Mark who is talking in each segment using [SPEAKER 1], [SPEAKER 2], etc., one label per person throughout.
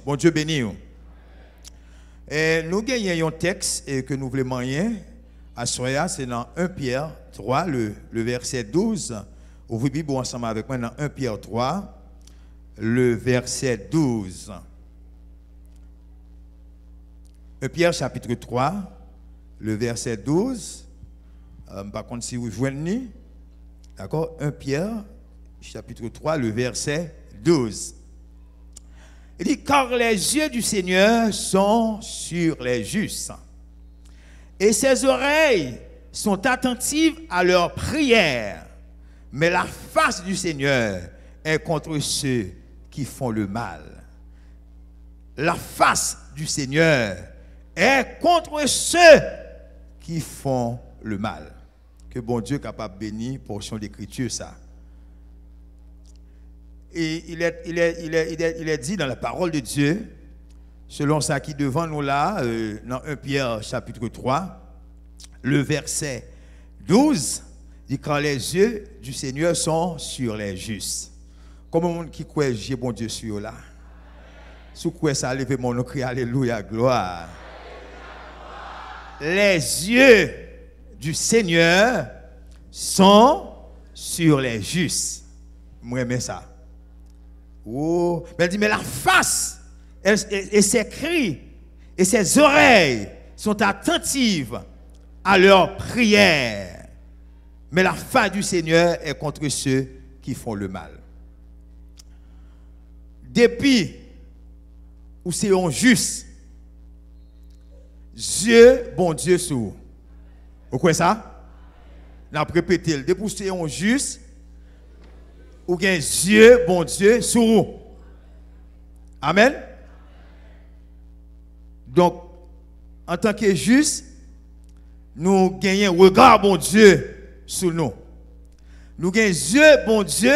[SPEAKER 1] Bon Dieu béni. Et nous gagnons un texte que nous voulons moyen à Soya, c'est dans 1 Pierre 3, le verset 12. Ouvrez la Bible ensemble avec moi dans 1 Pierre 3, le verset 12. 1 Pierre chapitre 3, le verset 12. Par contre, si vous joignez, d'accord, 1 Pierre chapitre 3, le verset 12. Il dit, car les yeux du Seigneur sont sur les justes, et ses oreilles sont attentives à leurs prières, mais la face du Seigneur est contre ceux qui font le mal. La face du Seigneur est contre ceux qui font le mal. Que bon Dieu capable de bénir portion d'écriture ça. Et il est dit dans la parole de Dieu, selon ça qui devant nous là, dans 1 Pierre chapitre 3, le verset 12, dit quand les yeux du Seigneur sont sur les justes. Comme un monde qui croit, j'ai bon Dieu sur là. Si quoi ça lever mon nom, crie alléluia, gloire. Les yeux du Seigneur sont sur les justes. Moi, j'aime ça. Oh, mais elle dit, mais la face et ses cris et ses oreilles sont attentives à leurs prières. Mais la face du Seigneur est contre ceux qui font le mal. Depuis où c'est un juste, Dieu, bon Dieu, sous. Vous croyez ça? On a répété, depuis où c'est un juste, ou bien Dieu, bon Dieu, sur vous. Amen. Donc, en tant que juste, nous gagnons regard, bon Dieu, sur nous. Nous gagnons Dieu, bon Dieu,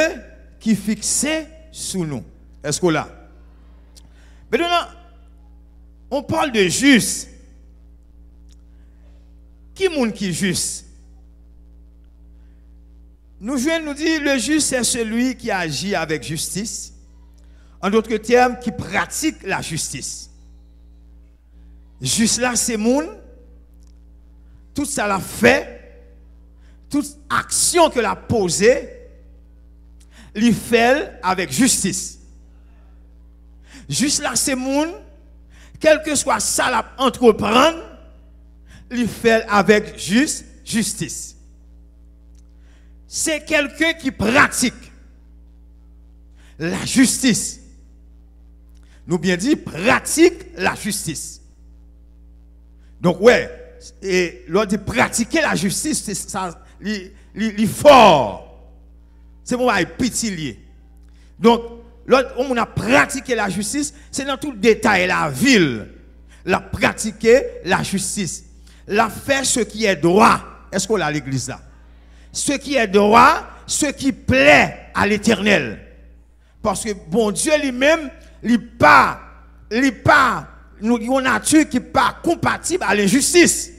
[SPEAKER 1] qui fixe sur nous. Est-ce que là? Maintenant, on parle de juste. Qui est qui est juste? Nous nous dit le juste c'est celui qui agit avec justice. En d'autres termes, qui pratique la justice. Juste là, c'est moun. Tout ça l'a fait. Toute action que l'a posée, il fait avec justice. Juste là, c'est moun. Quel que soit ça l'a entreprendre, il fait avec justice. C'est quelqu'un qui pratique la justice. Nous bien dit, pratique la justice. Donc, ouais, et lors de pratiquer la justice, c'est ça, il fort. C'est pour être petit. Donc, lorsqu'on a pratiqué la justice, c'est dans tout le détail, la ville. La pratiquer la justice. La faire ce qui est droit. Est-ce qu'on a l'église là? Ce qui est droit, ce qui plaît à l'Éternel. Parce que bon Dieu lui-même, il pas nous avons une nature qui n'est pas compatible à l'injustice.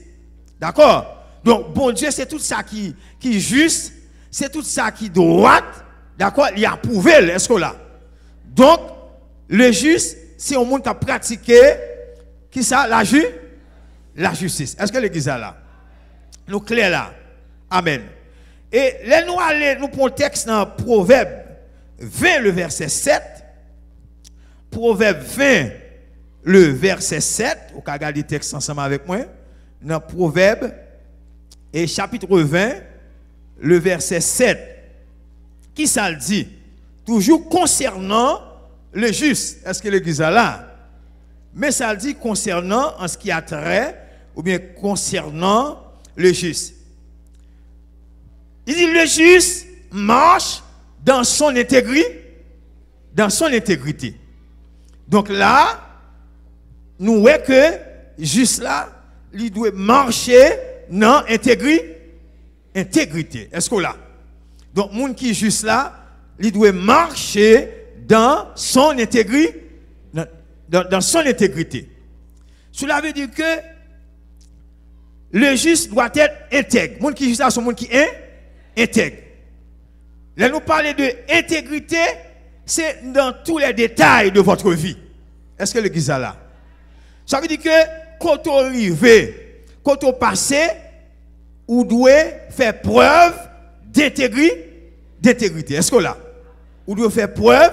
[SPEAKER 1] D'accord? Donc bon Dieu, c'est tout ça qui est juste, c'est tout ça qui est droit. D'accord? Il a approuvé, est-ce que là? Donc, le juste, c'est un monde qui a pratiqué, qui ça, la justice. Est-ce que l'église est là? Nous clair là. Amen. Et là, nous prenons le texte dans Proverbe 20, le verset 7. Proverbe 20, le verset 7. Vous pouvez regarder le texte ensemble avec moi. Dans Proverbe, et chapitre 20, le verset 7. Qui ça le dit? Toujours concernant le juste. Est-ce que l'église est là? Mais ça le dit concernant en ce qui a trait, ou bien concernant le juste. Il dit le juste marche dans son intégrité. Dans son intégrité. Donc là, nous voyons que juste là, il doit marcher dans intégrité. Est-ce que là? Donc, le monde qui est juste là, il doit marcher dans son intégrité. Dans son intégrité. Cela veut dire que le juste doit être intègre. Le monde qui est juste là, c'est le monde qui est intègre. Là, nous parlons de intégrité, c'est dans tous les détails de votre vie. Est-ce que l'église est là? Ça veut dire que quand on arrive, quand on passe, on doit faire preuve d'intégrité. Est-ce que là? On doit faire preuve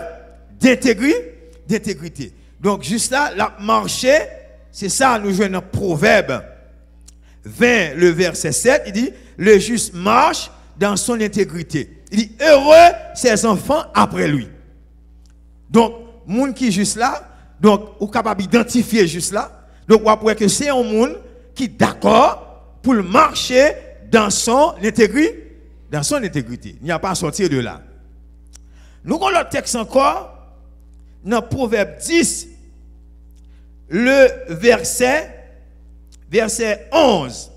[SPEAKER 1] d'intégrité. Donc, juste là, la marché, c'est ça, nous jouons dans Proverbe 20, le verset 7, il dit, le juste marche dans son intégrité. Il dit, heureux ses enfants après lui. Donc, monde qui est juste là, donc, on est capable d'identifier juste là. Donc, on voit que c'est un monde qui est d'accord pour marcher dans son intégrité. Il n'y a pas à sortir de là. Nous avons le texte encore, dans Proverbe 10, le verset 11.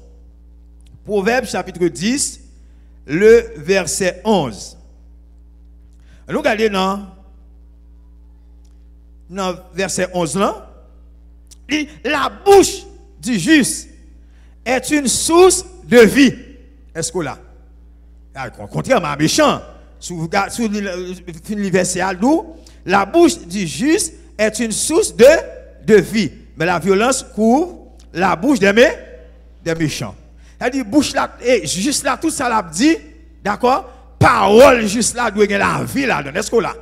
[SPEAKER 1] Proverbe chapitre 10, le verset 11. Nous regardons dans verset 11 là. La bouche du juste est une source de vie. Est-ce que là? Contrairement méchant. Sous le verset la bouche du juste est une source de vie. Mais la violence couvre la bouche des méchants. C'est-à-dire, bouche là, et juste là, tout ça l'a dit, d'accord? Parole juste là, doit gagner la vie là. Est-ce que là?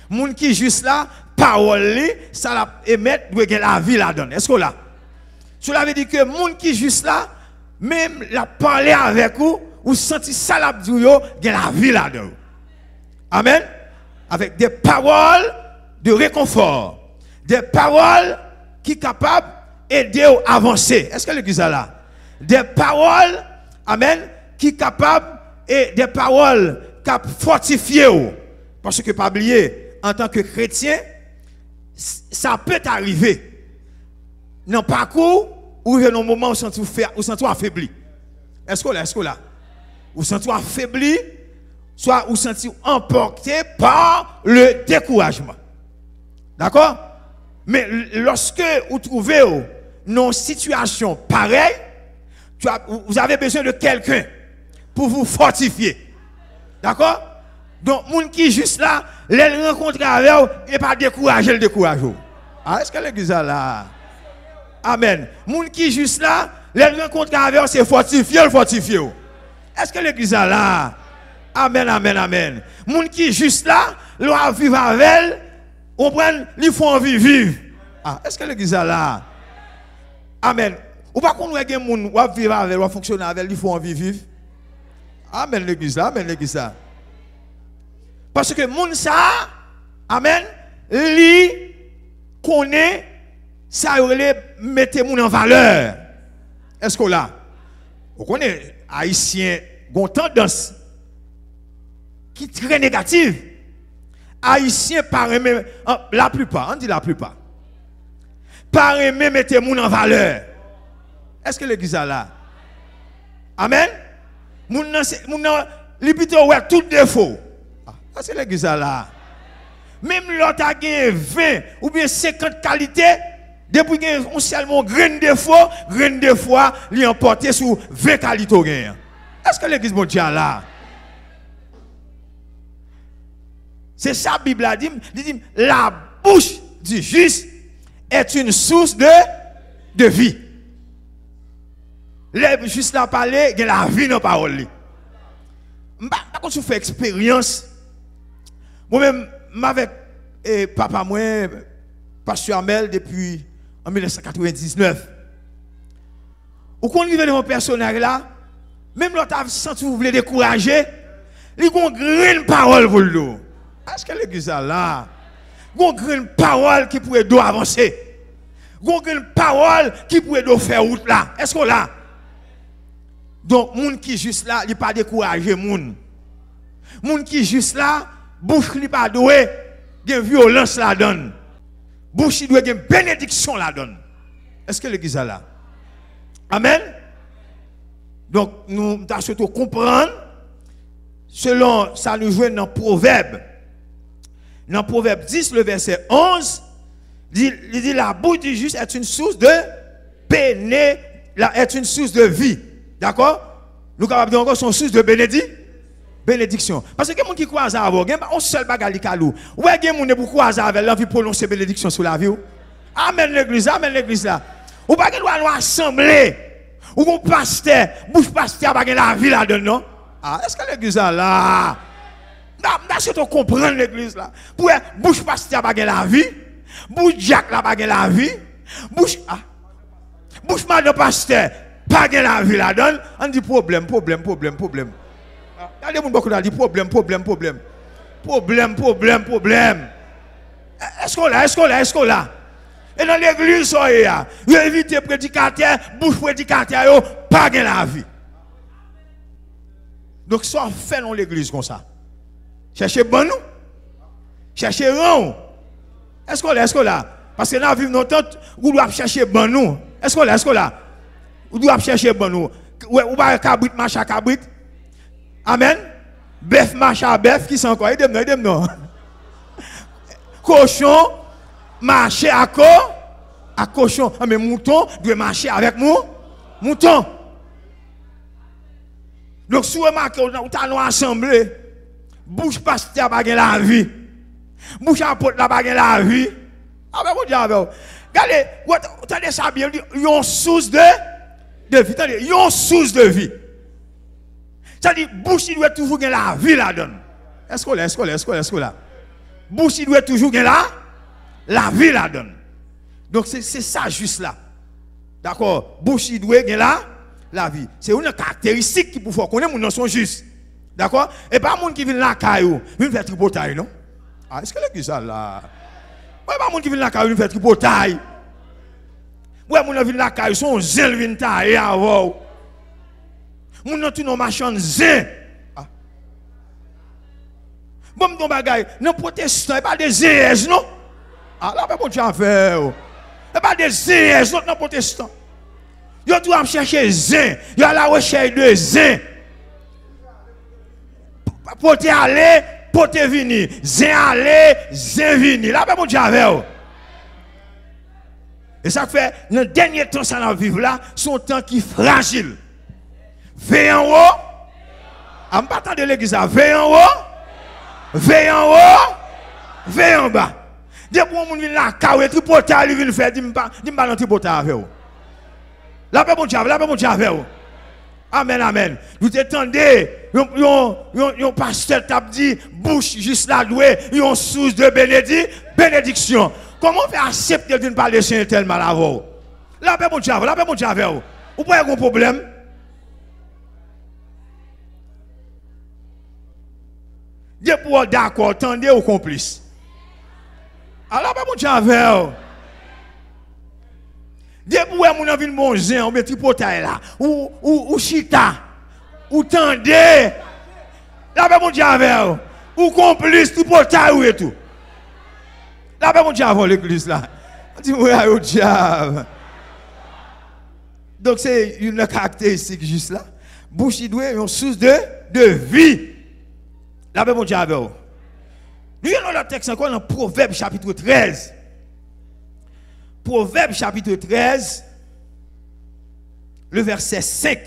[SPEAKER 1] Moun qui juste là, parole, ça l'a émettre, doit gagner la vie là. Est-ce que là? Cela veut dire que moun qui juste là, même la parler avec vous, ou senti ça l'a dit, gagner la vie là. Amen? Avec des paroles de réconfort, des paroles qui sont capables d'aider à avancer. Est-ce que l'église est là? Des paroles, amen, qui sont capables et des paroles qui fortifient. Parce que, pas oublier, en tant que chrétien, ça peut arriver. Dans le parcours, où il y a un moment où vous sentez affaibli. Est-ce que là? Vous sentez affaibli, soit vous sentez emporté par le découragement. D'accord? Mais lorsque vous trouvez une situation pareille, vous avez besoin de quelqu'un pour vous fortifier. D'accord? Donc, les gens qui sont juste là, les rencontrer avec vous et pas décourager le décourage. Ah, est-ce que l'église est là? Amen. Les gens qui sont juste là, les rencontrer avec vous, c'est fortifier. Est-ce que l'église est là? Amen, amen, amen. Les gens qui sont juste là, leur vivre avec elle, on prend, ils font envie vivre. Ah, est-ce que l'église est là? Amen. Ou pas qu'on ait des gens qui vivent avec elle, qui fonctionnent avec elle, ils font envie vivre. Amen, l'église là, amen, l'église là. Parce que moun ça, amen, li connaît, ça mette moun en valeur. Est-ce que là? Vous connaissez, haïtien, ont tendance qui est très négative. Haïtien par même, la plupart, on dit la plupart. Par même mettez moun en valeur. Est-ce que l'église est là? Amen? Moun li plutôt ouais tout défaut. Est-ce que l'église est là? Même l'autre a gagné 20 ou bien 50 qualités, depuis qu'il y a seulement grain de fois, il emporté sur 20 qualités. Est-ce que l'église est là? C'est ça la Bible a dit, la bouche du juste est une source de vie. Les juste là parler, il y a la vie dans la parole. Quand tu fais expérience, moi-même, avec papa, moi, pasteur Amel, depuis en 1999. Ou quand on arrive dans mon personnage là, même l'autre a senti vous voulez décourager, il y a une grande parole pour lui. Est-ce que l'église est là? Il y a une grande parole qui pourrait avancer. Il y a une grande parole qui pourrait faire route là. Est-ce que là? Donc, les gens qui sont juste là, ils ne pas décourager. Les gens qui sont juste là, bouche n'est pas doué, il y a une violence là donne. Bouche doit une bénédiction là donne. Est-ce que l'église est là? Amen. Donc, nous devons surtout comprendre, selon ça nous joue dans Proverbe. Dans Proverbe 10, le verset 11, il dit la bouche du juste est une source de est une source de vie. D'accord? Nous sommes capables de dire son source de bénédiction. Parce que les gens qui croient à ça, on seul bagage calou. Ouais, les gens qui croient à ça, l'envie de prononcer bénédiction sur la vie. Amen l'église là. Ou pas qu'il doit nous assembler. Ou qu'on pasteur, bouche pasteur pas la vie là-dedans non? Ah, est-ce que l'église là? Est-ce que tu comprends l'église là? Pour bouche pasteur pas la vie, bouche Jack là pas la vie, bouche bouche madame pasteur pas la vie là-dedans, on dit problème. Regardez beaucoup là dit problème. Est-ce qu'on là? Et dans l'église, il évite les prédicateurs, bouche prédicateur, pas de la vie. Donc, ça fait dans l'église comme ça. Cherchez bon nous. Cherchez rang. Est-ce qu'on là? Parce que là, vivre longtemps, vous doit chercher bon nous. Est-ce qu'on là? Vous doit chercher bon nous. Ou pas cabrit, marche à cabrit. Amen. Bœuf, marche à bœuf, qui sont encore? Aidez-moi. Cochon, marcher à cochon. Mais mouton doit marcher avec mouton. Donc, si vous remarquez, vous avez assemblé, bouche pasteur pas la vie. Bouche apôtre pas la vie. Ah ben, vous dites, regardez, vous entendez ça bien, il y a une source de vie. Attendez, il y a une source de vie. C'est-à-dire, bouche, il doit toujours gagner la vie là-dedans. Est-ce que là? Bouche, il doit toujours gagner la vie là-dedans. Donc, c'est ça juste là. D'accord? Bouche, il doit gagner la vie. C'est une caractéristique qui peut faire qu'on est mon son juste. D'accord? Et pas monde qui vient là, caillou, vient faire tripotaille, non? Ah, est-ce que l'église là? Ouais, pas monde qui vient là, caillou, vient faire tripotaille. Ouais, mon vient là, caillou, son zèle vient tailler avant. Mon nan tout nos machins zin. Bon mon bagay, non protestant, pas des zèles non. Ah là pas bon Dieu faire. Pas des zèles non protestant. Yo doit chercher zin, yo à la recherche de zin. Pote aller, pote venir. Zin aller, zin venir. Là pas bon Dieu faire. Et ça fait dans le dernier temps ça dans vivre là, son temps qui fragile. Veille en haut. Je ne pas de l'église. Veille en haut. Veille en haut. Veille en bas. Dès que vous venez là, quand vous tripotage, vous venez faire, dis-moi dans le tripotage avec vous. Là, pas mon Dieu avec vous. Amen. Vous attendez, un pasteur t'a dit, bouche juste là, doué, une source de bénédiction. Comment faire accepter de ne pas laisser tellement à vous? Là, pas mon Dieu avec vous. Vous pouvez avoir un problème? Dieu pour d'accord, tendez au complice. Alors, pas mon Dieu avec. Dieu pour mon envie de manger, on met tripotaille là, ou chita, ou tendez. Là, pas mon Dieu avec. Ou complice, tripotaille ou et tout. Là, pas mon Dieu avec l'église là. On dit, ouais, au diable. Donc, c'est une caractéristique juste là. Bouche, il doit une source de vie. La paix, mon Dieu, avec vous. Nous avons le texte encore dans Proverbe chapitre 13. Proverbe chapitre 13, le verset 5.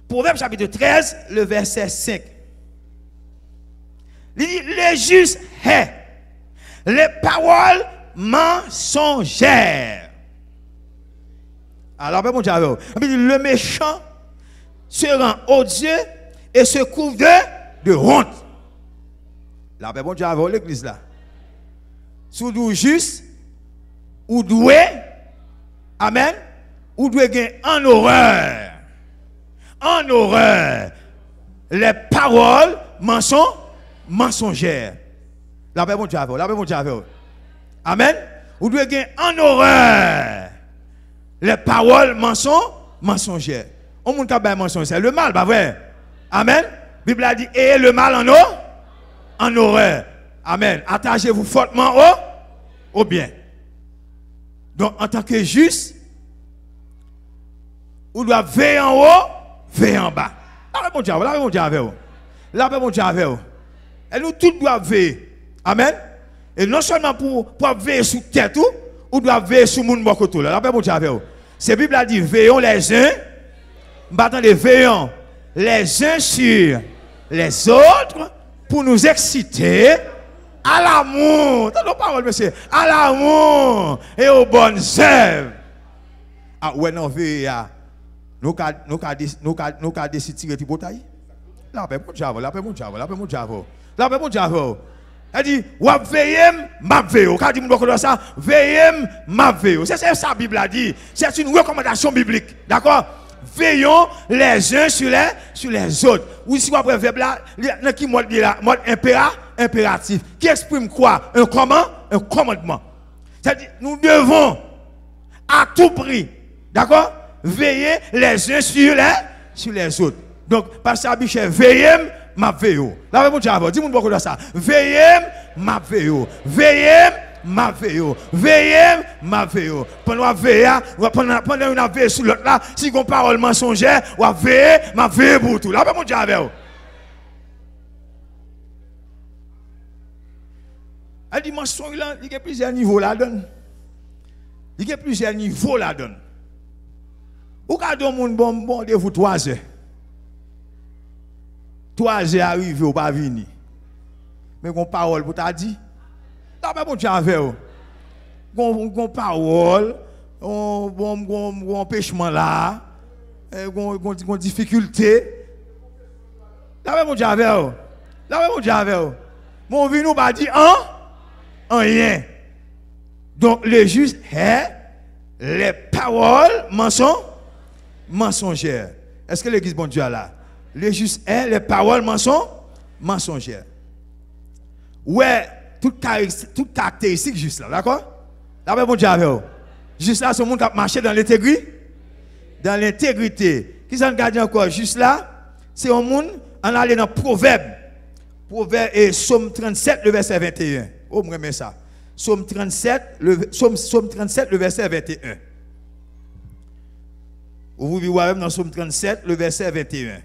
[SPEAKER 1] Proverbe chapitre 13, le verset 5. Il dit, les justes hait les paroles mensongères. Alors, mon Dieu, avec vous. Le méchant se rend odieux et se couvre de honte. La paix, bon Dieu, avec l'église là. Sous nous juste, ou doué, amen, ou doué gagner en horreur. En horreur. Les paroles mensongères. La paix, bon Dieu, avec amen. Ou doué gagner en horreur. Les paroles mensongères. On monte à bien mensonge, c'est le mal, pas vrai? Amen. La Bible a dit, et le mal en horreur. Amen. Attachez-vous fortement au bien. Donc, en tant que juste, vous devez veiller en haut, veiller en bas. La paix, mon Dieu, avec vous. La paix, mon Dieu, avec vous. Et nous tous doivent veiller. Amen. Et non seulement pour veiller sur tête, ou doivent veiller sur le monde. La paix, mon Dieu, avec vous. C'est la Bible a dit, veillons les uns, veillons les uns sur les autres pour nous exciter à l'amour. T'as nos paroles, monsieur. À l'amour et aux bonnes œuvres. Ah, ouais, non, veille, nous avons décidé de tirer du bouteille. Là, paix, mon diable, là, paix, mon diable, là, paix, mon diable. Là, paix, mon diable. Elle dit, wap veillez, m'a veillé. Quand dit mon ça, veillez, m'a veillé. C'est ça la Bible a dit. C'est une recommandation biblique. D'accord? Veillons les uns sur les autres. Ou si vous avez un verbe là, qui mode impératif. Qui exprime quoi? Un comment? Un commandement. C'est-à-dire, nous devons à tout prix, d'accord? Veiller les uns sur les autres. Donc, Pasteur Abichet, veillez, m'a veillé. Là, mon diable, dis-moi beaucoup de ça. Veillez, m'a veillé. Veillez, m'a veillé. Veillez, m'a veillé. Pendant une veille sur l'autre là, si on parole mensongère, on va veiller, m'a veillé pour tout. Là, mon diable. Elle dit, mensonge là, il y a plusieurs niveaux là-dedans. Il y a plusieurs niveaux là-dedans. Ou quand on bon rendez-vous 3 heures. 3 heures arrivé ou pas venir. Mais qu'on parole pour t'a dit. Là pas bon tu avec qu'on parole, on pêchement là, on difficulté. Là pas bon tu avec. Là pas bon tu avec. Mon vie nous pas dit rien. Donc le juste est les paroles mensongères. Est-ce que l'église bon Dieu a là? Le juste est les paroles mensongères. Ouais, toute caractéristique juste là, d'accord? Là, bon Dieu avec vous. Juste là, c'est le monde qui a marché dans l'intégrité. Dans l'intégrité. Qui s'en garde encore? Juste là, c'est un monde, on allait dans Proverbe. Proverbe et Psaume 37, le verset 21. Oh, moi, j'aime ça. Psaume 37, le verset 21. Vous vivez dans Psaume 37, le verset 21.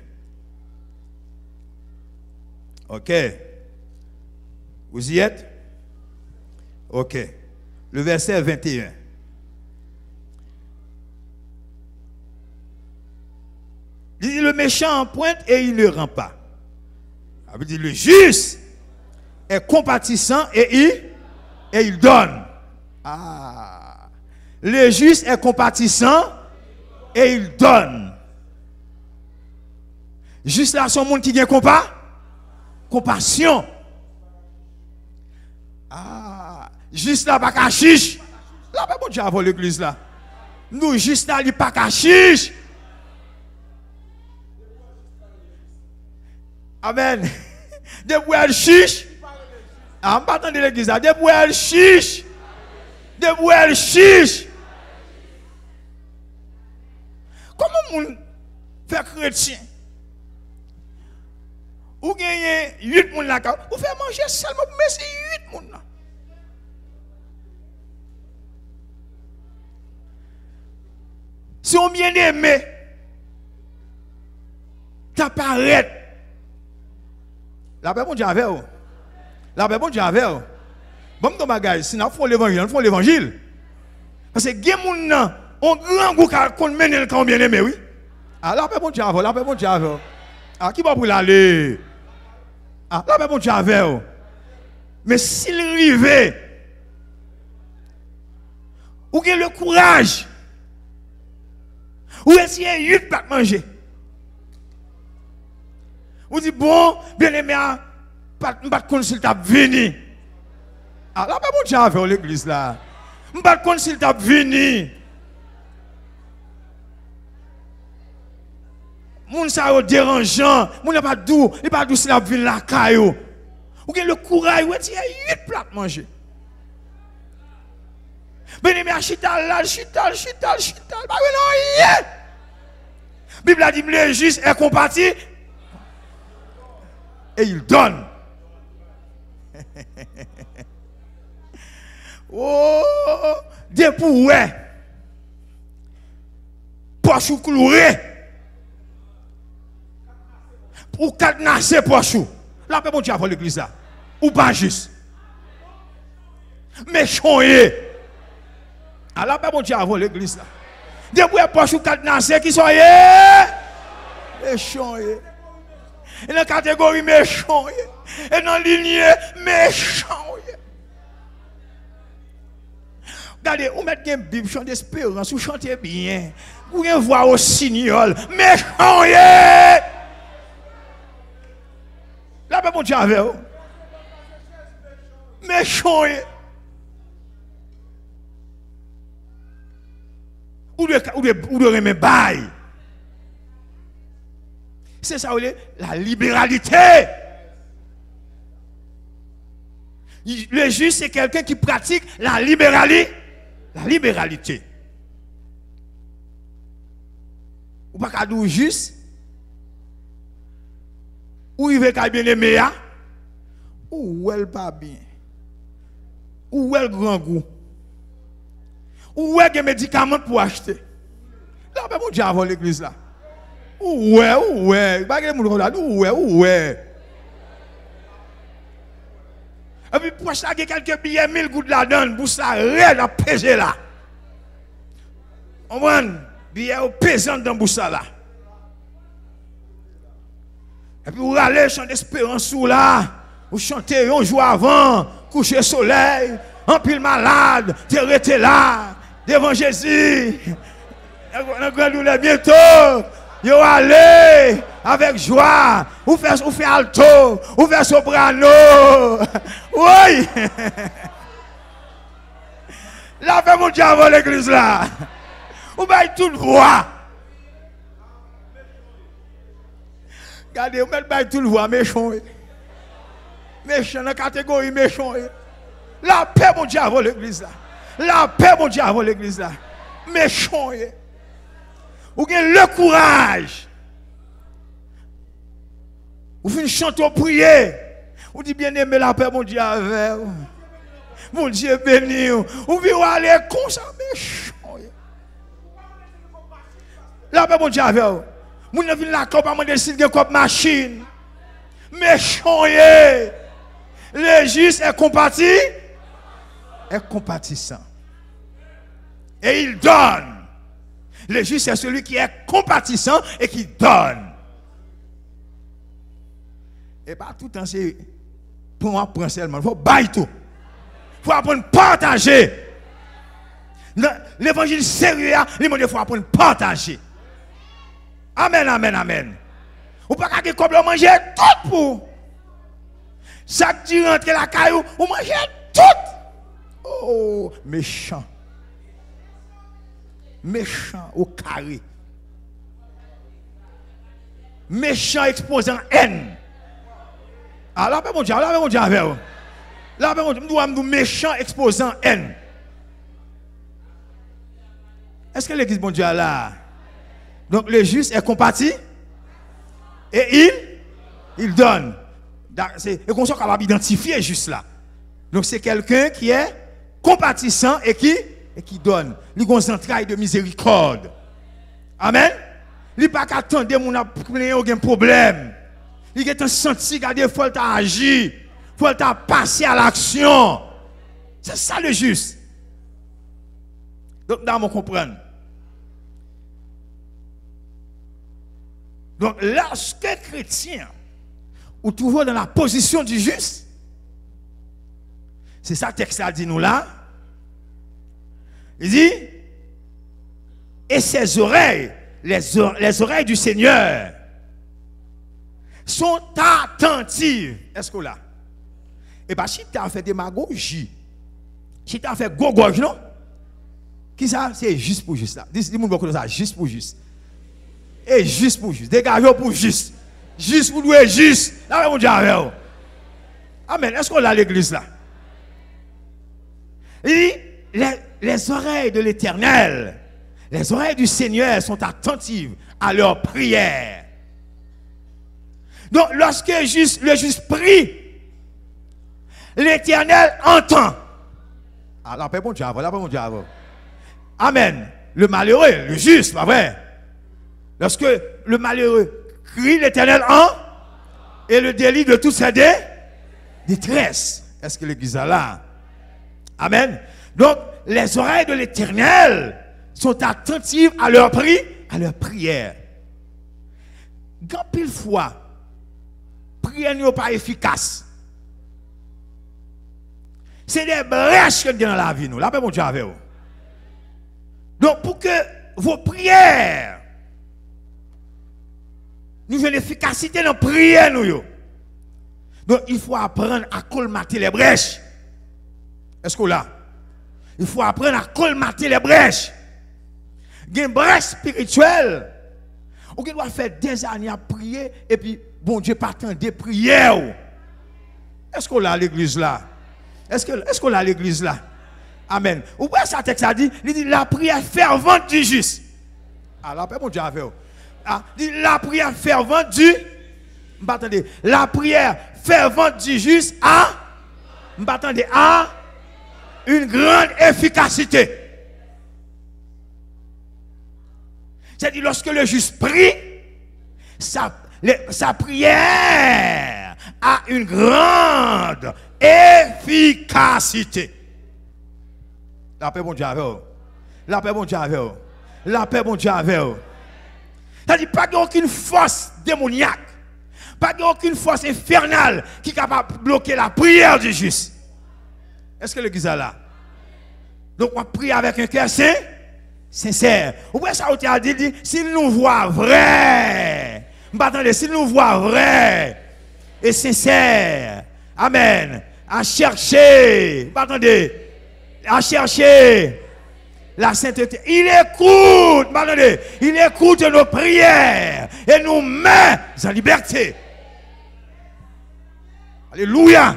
[SPEAKER 1] Ok. Vous y êtes? Ok. Le verset 21. Il dit le méchant pointe et il ne rend pas. Ça veut dire le juste est compatissant et il donne. Ah. Le juste est compatissant et il donne. Juste là, son monde qui vient compassion. Ah, juste là, pas qu'à chiche. Là, pas bon Dieu avant l'église là. Nous, juste là, il pas qu'à chiche. Amen. Depuis elle chiche. Ah, on pas attendre l'église là. Depuis elle chiche. Depuis elle chiche. Comment on fait chrétien? Ou gagnez 8 personnes là, ou fait manger seulement pour mettre 8 personnes là. Si on bien aimé, t'apparaît. La paix, bon Dieu avec vous. La paix, bon Dieu avec vous. Bon, ton bagage, si nous faisons l'évangile, nous faisons l'évangile. Parce que les gens, on grand goût qu'on mène le camp bien aimé, oui. Ah, la paix, bon Dieu avec vous. La paix, bon Dieu avec vous. Ah, qui va pour l'aller? Ah, la paix, bon Dieu avec vous. Mais s'il arrive, ou qu'il le courage, ou essayer 8 plats de manger. Ou dit bon, bien aimé, pas de consulter venir. Ah, là, pas bon Dieu avec l'église là. Pas de consulter venir. Moun sa yo dérangeant, moun n'a pas doux, il pas doux si la ville la caillou. Ou que le courage, ou essayer 8 plats de manger. Ben aimé, chital, pas non, yeah. Bible a dit, le juste est compatissant et il donne. Oh, dépoué, poche ou cloué, ou cadenasser poche ou. Là, bon Dieu, avant l'église là, ou pas juste. Méchant, alors, bon Dieu, avant l'église là. Dépoué, poche ou cadenasser qui sont méchant, et la catégorie méchant, Et dans la lignée méchant. Regardez, vous mettez une Bible, chant d'espérance, vous chantez bien. Vous avez une voix au signal. Méchant. Là, pas mon Dieu avec vous. Méchant. Ou de remettre bail. C'est ça, la libéralité. Le juge, c'est quelqu'un qui pratique la libéralité. La libéralité. Ou pas qu'à dire juste. Ou il veut qu'à bien aimer. Ou elle pas bien. Ou elle grand goût. Ou elle des médicaments pour acheter. Là, ben mon Dieu avant l'église là. Ouais. Pas que mon là. Ouais. Et puis pour acheter quelques billets 1000 gouttes là-dedans, pour ça rien à peser là. On voit billets au pesant dans boussa là. Et puis vous allez chanter d'espérance ou là, vous chantez un jour avant, coucher soleil, en pile malade, tu es là, devant Jésus. Dans grand douleur bientôt, vous allez avec joie, vous faites alto, vous faites soprano. Oui. Là, fait mon Dieu avant l'église là. Vous baillez toute voix. Regardez, vous mettez toute voix méchant. Méchant dans la catégorie méchant. La paix, mon Dieu, avant l'église là. La paix, mon Dieu, avant l'église là. Méchant. Vous avez le courage. Vous finissez chanter, prier. Vous dites bien aimé la paix, mon Dieu, avec vous. Mon Dieu béni. Vous voulez aller comme ça, méchant. La paix, mon Dieu, avec vous. Vous ne venez là, comme on décide comme machine. Méchant. Le juste est compatissant. Et il donne. Le juste c'est celui qui est compatissant et qui donne. Et pas tout le temps, c'est pour apprendre seulement. Il faut bailler tout. Il faut apprendre à partager. L'évangile sérieux, il faut apprendre à partager. Amen. Ou pas qu'à comme le manger tout pour. Chaque qui rentre la caillou, vous mangez tout. Oh, méchant. Méchant au carré. Méchant exposant haine. Ah là, mon Dieu, avec vous. Là, mon Dieu, nous méchant exposant haine. Est-ce que l'église, mon Dieu, là? Donc, le juste est compati et il donne. Et qu'on soit capable d'identifier juste là. Donc, c'est quelqu'un qui est compatissant et qui donne. Il a un entrailles de miséricorde. Amen. Il n'a pas qu'attendre mon aucun problème. Il a un senti qu'il faut agir. Il faut passer à l'action. C'est ça le juste. Donc, nous comprendre. Donc, lorsque chrétien, ou toujours dans la position du juste, c'est ça que le texte a dit nous là. Il dit, et ses oreilles, les oreilles du Seigneur, sont attentives. Est-ce que là? Et bien, si tu as fait démagogie, si tu as fait gogoj, non? Qui ça? C'est juste pour juste là. Dis-moi beaucoup de ça, juste pour juste. Et juste pour juste. Dégagez pour juste. Juste pour louer juste. Là, mon Dieu, avec. Amen. Est-ce qu'on a l'église là? Et les oreilles de l'Éternel, les oreilles du Seigneur sont attentives à leurs prières. Donc, lorsque le juste prie, l'Éternel entend. Ah, la paix, mon Dieu, la paix, mon Dieu. Amen. Le malheureux, le juste, pas vrai? Lorsque le malheureux crie, l'Éternel entend et le délit de toutes ses détresse. Est-ce que l'église est là? Amen. Donc, les oreilles de l'Éternel sont attentives à leur prière. Quand pile fois, prière n'est pas efficace. C'est des brèches que dans la vie, nous. La paix, mon Dieu, avec vous. Donc, pour que vos prières nous aient l'efficacité dans la prière, nous. Donc, il faut apprendre à colmater les brèches. Est-ce que là? Il faut apprendre à colmater les brèches. Il y a une brèche spirituelle. On doit faire des années à prier et puis, bon Dieu, pas attendre des prières. Est-ce qu'on a l'église là? Est-ce qu'on a l'église là? Amen. Ou bien ça texte a dit, il dit la prière fervente du juste. Ah, la paix, mon Dieu, avec vous. Ah, dit la prière fervente du. M'attendez. La prière fervente du juste a. M'attendez. A une grande efficacité. C'est-à-dire, lorsque le juste prie, sa prière a une grande efficacité. La paix, bon Dieu, avec vous. La paix, bon Dieu, avec vous. La paix, bon Dieu, avec vous. C'est-à-dire, pas aucune force démoniaque, pas aucune force infernale qui est capable de bloquer la prière du juste. Est-ce que l'église est là? Donc, on prie avec un cœur sincère. Ou bien ça, on a dit, s'il nous voit vrai, attendez, s'il nous voit vrai et sincère, amen, à chercher, attendez, à chercher la sainteté. Il écoute, attendez, il écoute nos prières et nous met en liberté. Alléluia.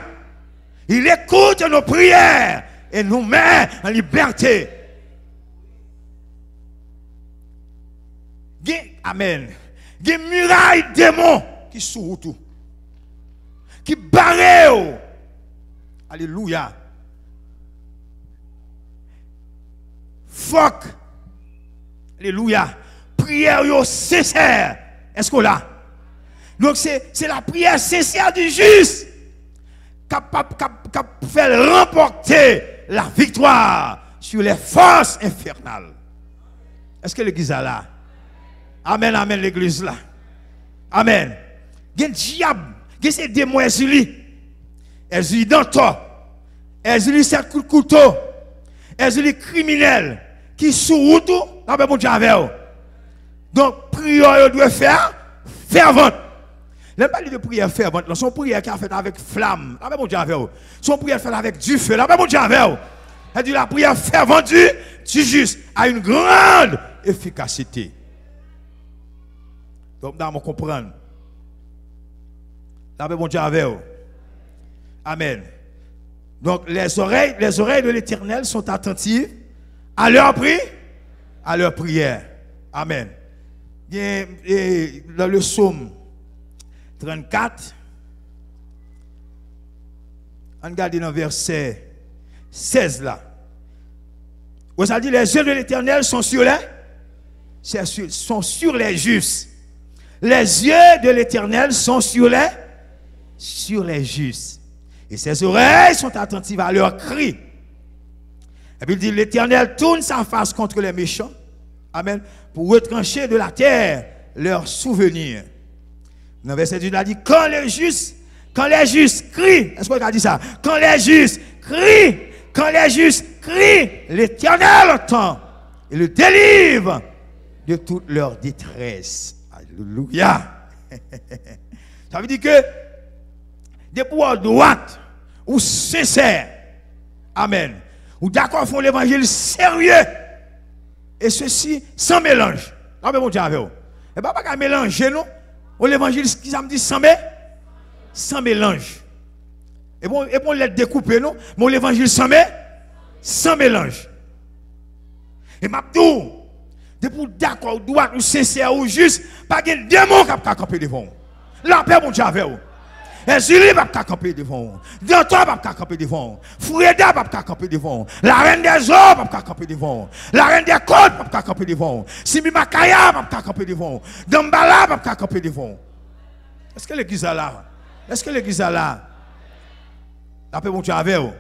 [SPEAKER 1] Il écoute nos prières et nous met en liberté. Amen. Il y a une muraille démon qui s'ouvre tout. Qui barre. Alléluia. Fuck. Alléluia. Prière sincère. Est-ce qu'on l'a? Donc c'est la prière sincère du juste qui fait remporter la victoire sur les forces infernales. Est-ce que l'église est là? Amen, amen, l'église là. Amen. Il y a un diable, il y a ces démons, elles sont dans toi. Elles sont 7 coups de couteau. Elles sont criminels qui sont tout. La paix, mon Dieu, avec eux. Donc, prière, doit faire fervente. Ne pas de prière fervente, son prière qui a fait avec flamme. La paix, mon Dieu, avec eux. Son prière fait avec du feu. La paix, mon Dieu, avec eux. Elle dit la prière fervente du juste a une grande efficacité. Donc, nous comprendre. La paix, mon Dieu, avec eux. Amen. Donc, les oreilles de l'Éternel sont attentives à leur prière. Amen. Et dans le psaume 34, on regarde dans le verset 16 là. Où ça dit, les yeux de l'Éternel sont sur les justes. Les yeux de l'Éternel sont sur les justes. Et ses oreilles sont attentives à leurs cris. Et puis il dit, l'Éternel tourne sa face contre les méchants. Amen. Pour retrancher de la terre leurs souvenirs. Dans le verset 2, il a dit, quand les justes crient, est-ce qu'on a dit ça? Quand les justes crient, l'Éternel entend et le délivre de toute leur détresse. Alléluia. Ça veut dire que des pouvoirs droite ou sincères, amen, ou d'accord font l'évangile sérieux, et ceci sans mélange. Non, mais mon Dieu, avec vous. Et pas qu'à mélanger, non? Ou l'évangile, ce qu'ils ont dit sans mélange. Et bon, les découper, non? Mais l'évangile sans mélange. Et m'abdou, des pour d'accord, ou droite, ou sincère, ou juste, pas de démon qui a campé devant. La paix, mon Dieu, avec vous. Et Julie va camper devant. Danton va camper devant. Freda va camper devant. La reine des eaux va camper devant. La reine des côtes va camper devant. Simi Makaya va camper devant. Dambala va camper devant. Est-ce que l'église est là? Est-ce que l'église est là? La paix, mon Dieu, avec vous.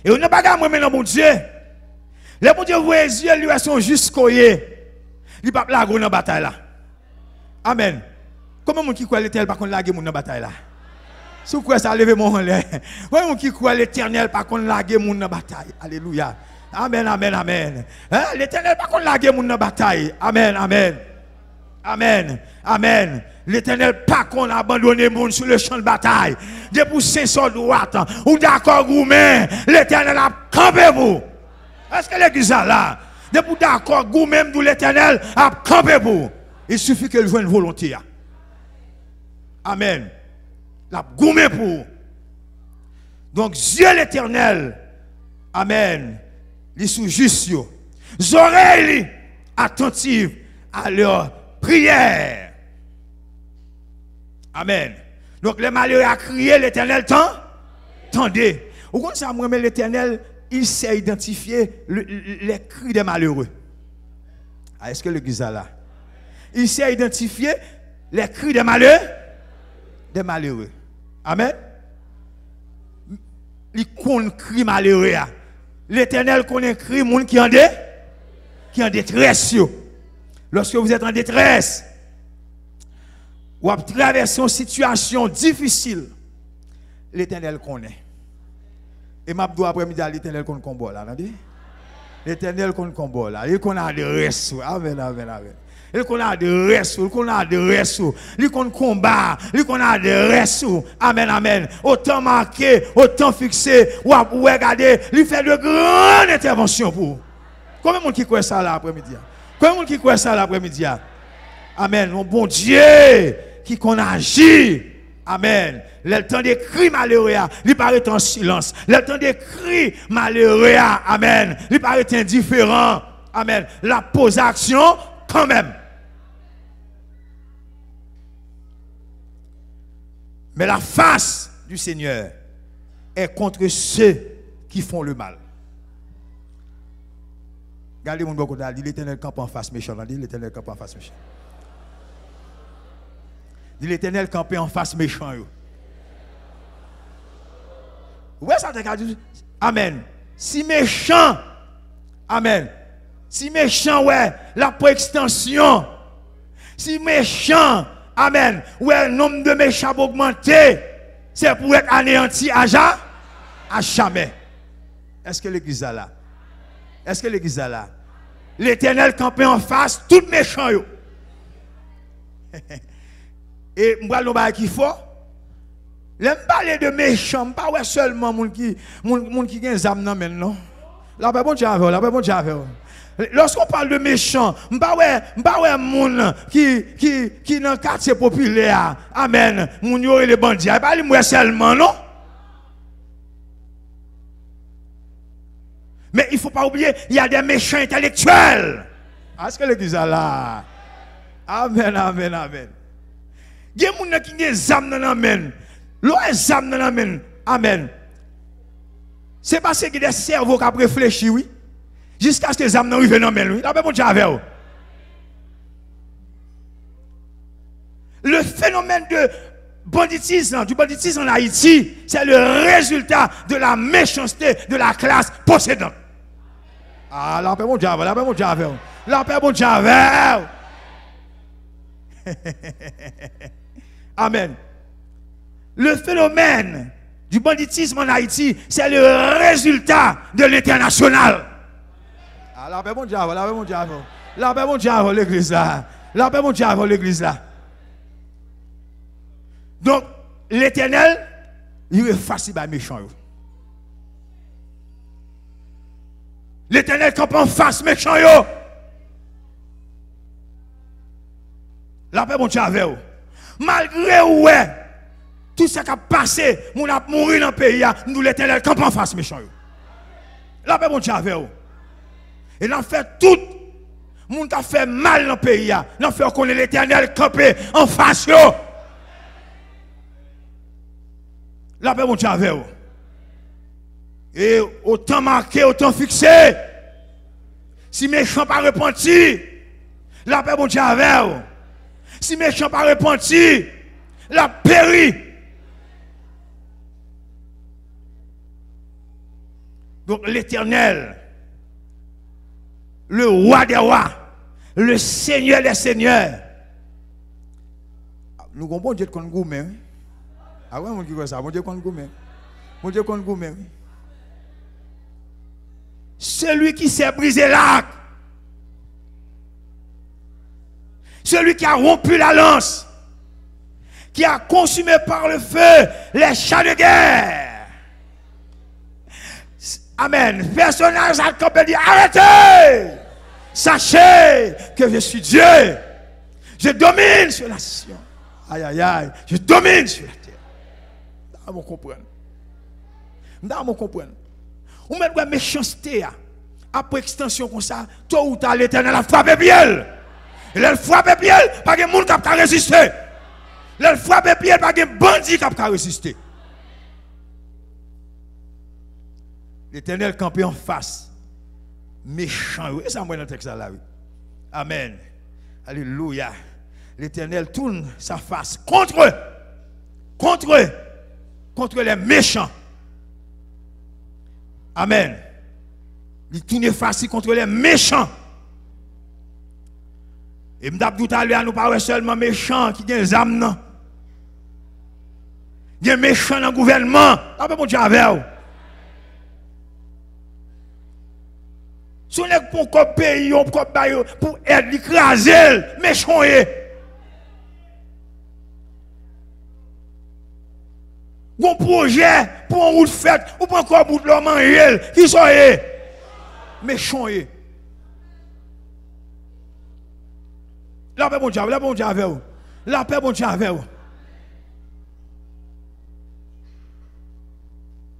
[SPEAKER 1] Et on n'a pas gagné maintenant, mon Dieu. Les mon Dieu, vous voyez, les yeux, lui, sont juste coyés. Il ne peut pas la bataille là. Amen. Comment mon qui croit l'Éternel par contre laguer mon dans bataille là? Si vous croyez ça, levez mon en l'air. Comment mon qui croit l'Éternel par contre laguer mon dans bataille? Alléluia. Amen, amen, amen. Hein? L'Éternel par contre laguer mon dans bataille. Amen, amen. Amen, amen. L'Éternel pas qu'on abandonne les gens sur le champ de bataille. Depuis 500 droite, ou d'accord, gourmet, l'Éternel a campé vous. Est-ce que l'église est là? Depuis d'accord, gourmet, l'Éternel a campé vous. Il suffit qu'elle joue une volonté. Amen. La gourmet pour. Donc, Dieu l'Éternel, amen, les sous juste, les oreilles attentives à leur prière. Amen. Donc les malheureux a crié, l'Éternel tendez. Au contraire, ça, moi, l'Éternel, il sait identifier les cris des malheureux. Ah, est-ce que l'église est là? Il sait identifier les cris des malheureux. Des malheureux. Amen. Il connaît cri malheureux. L'Éternel connaît cri monde qui en détresse. Lorsque vous êtes en détresse, ou à traverser une situation difficile, l'Éternel connaît. Et ma dois après-midi, l'Éternel connaît combat là, l'Éternel connaît combat là, il connaît adresse. Amen, amen, amen. Il connaît adresse, il connaît adresse, il connaît combat, il connaît adresse. Amen, amen. Autant marqué, autant fixé, ou à regarder, il fait de grandes interventions pour vous. Combien de monde qui croit ça là après-midi? Combien de monde qui croit ça là après-midi? Amen. Mon bon Dieu qui qu'on agit. Amen. Le temps des cris malheureux, il paraît en silence. Le temps des cris malheureux, amen, il paraît indifférent. Amen. La pose action quand même. Mais la face du Seigneur est contre ceux qui font le mal. Regardez mon bon côté, dit l'Éternel campe en face méchant. Dit l'Éternel campe en face méchant. Dit l'Éternel campe en face méchant. Ouais, ça te dit. Amen. Si méchant, amen. Si méchant, ouais, la pour extension. Si méchant, amen. Ouais, le nombre de méchants augmenté. C'est pour être anéanti à jamais. Est-ce que l'église est là? Est-ce que l'église est là? L'Éternel campé en face, tout méchant. Et moi, je qu'il faut. L'aime parler de méchant, pas seulement moun qui gen zam nan men non. La bon Dieu avec, la bon Dieu avec. Lorsqu'on parle de méchant, m'pa moun qui dans quartier populaire. Amen. Moun yo les bandits, pas li moi seulement non. Mais il ne faut pas oublier, il y a des méchants intellectuels. Est-ce que l'église est là? Amen, amen, amen. Il y a des gens qui ont des âmes dans l'amen. Les âmes dans l'amen. Amen. C'est parce qu'il y a des cerveaux qui ont réfléchi, oui. Jusqu'à ce que les âmes n'arrivent dans l'amen, oui. La paix, bon Dieu avec vous. Le phénomène de banditisme, du banditisme en Haïti, c'est le résultat de la méchanceté de la classe possédante. Ah, la paix, bon Dieu avec vous. La paix, bon Dieu avec vous. La paix, bon Dieu avec vous. Amen. Le phénomène du banditisme en Haïti, c'est le résultat de l'international. Ah, la paix, bon Dieu, la paix, bon Dieu, la paix, bon Dieu, l'église là. La paix, bon Dieu, l'église là. Donc, l'Éternel, il est facile à méchant. L'Éternel, quand on face méchant, la paix, bon Dieu, avec vous. Malgré ouais, tout ce qui a passé, mon a mouru dans le pays, nous l'Éternel camp en face méchant. La paix bon Dieu avec vous. Et l'on fait tout, mon qui a fait mal dans le pays, l'on fait qu'on est l'Éternel campé en face. La paix bon Dieu avec vous. Et autant marqué, autant fixé. Si méchant pas repenti, la paix bon Dieu avec vous. Si méchant pas repenti, la péri. Donc l'Éternel, le roi des rois, le Seigneur des seigneurs. Nous avons bon Dieu de gourmet. Ah ouais, mon Dieu, ça, mon Dieu qu'on gourmet. Mon Dieu qu'on gourmet. Celui qui s'est brisé l'arc. Celui qui a rompu la lance. Qui a consumé par le feu les chars de guerre. Amen. Personnage à camper dit arrêtez. Sachez que je suis Dieu. Je domine sur la nation. Aïe, aïe, aïe. Je domine sur la terre. Vous comprenez? Vous comprenez? Vous mettez la méchanceté après extension comme ça. Toi ou t'as l'Éternel a frappé bien. Et elle frappe bien, pas de monde qui a résisté. Elle frappe bien, pas de bandit qui a résisté. L'Éternel campé en face. Méchant. Et ça, moi, dans le texte là. Amen. Alléluia. L'Éternel tourne sa face contre eux. Contre eux. Contre les méchants. Amen. Il tourne face contre les méchants. Et m'dap tout à l'heure, nous parlons seulement méchants qui ont des âmes, non? Il y a des méchants dans le gouvernement. Ah ben, mon Dieu, avec vous. Si on est pour un pays, pour aider l'écraser, méchant. Bon projet pour un route faite, ou pour encore bout de l'homme manger, qui sont méchant. La paix, bon Dieu, avec vous. La paix, bon Dieu, avec vous.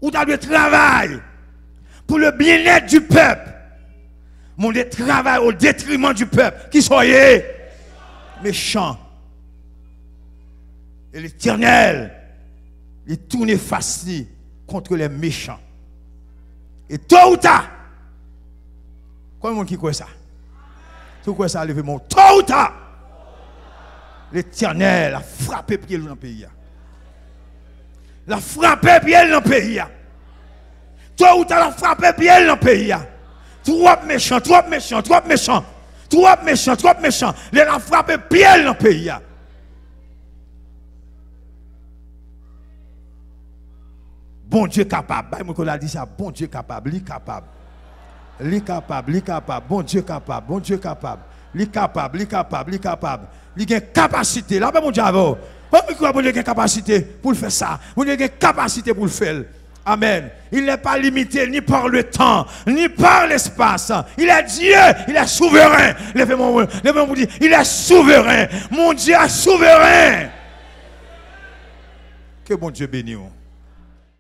[SPEAKER 1] Ou t'as le travail pour le bien-être du peuple. Mon travail au détriment du peuple. Qui soyez méchants. Et l'Éternel, il tourne face contre les méchants. Et tôt ou tard, comment qui croit ça? Tout quoi ça, levez mon tôt ou tard. L'Éternel a frappé pied dans le pays. Il a frappé pied dans le pays. Tôt ou tard, il a frappé pied dans le pays. Trop méchant, trop méchant, trop méchant. Trop méchant, trop méchant. Il a frappé pied dans le pays. Bon Dieu capable. Je a dit ça. Bon Dieu capable. Lui capable. Lui capable. Lui capable. Bon Dieu capable. Bon Dieu capable. Lui capable. Lui capable. Lui capable. Il a une capacité. Là, mon Dieu, bon Dieu a une capacité pour faire ça. Bon Dieu a une capacité pour le faire. Amen. Il n'est pas limité ni par le temps, ni par l'espace. Il est Dieu, il est souverain. Levez-moi pour dire, il est souverain. Mon Dieu est souverain. Que bon Dieu bénisse.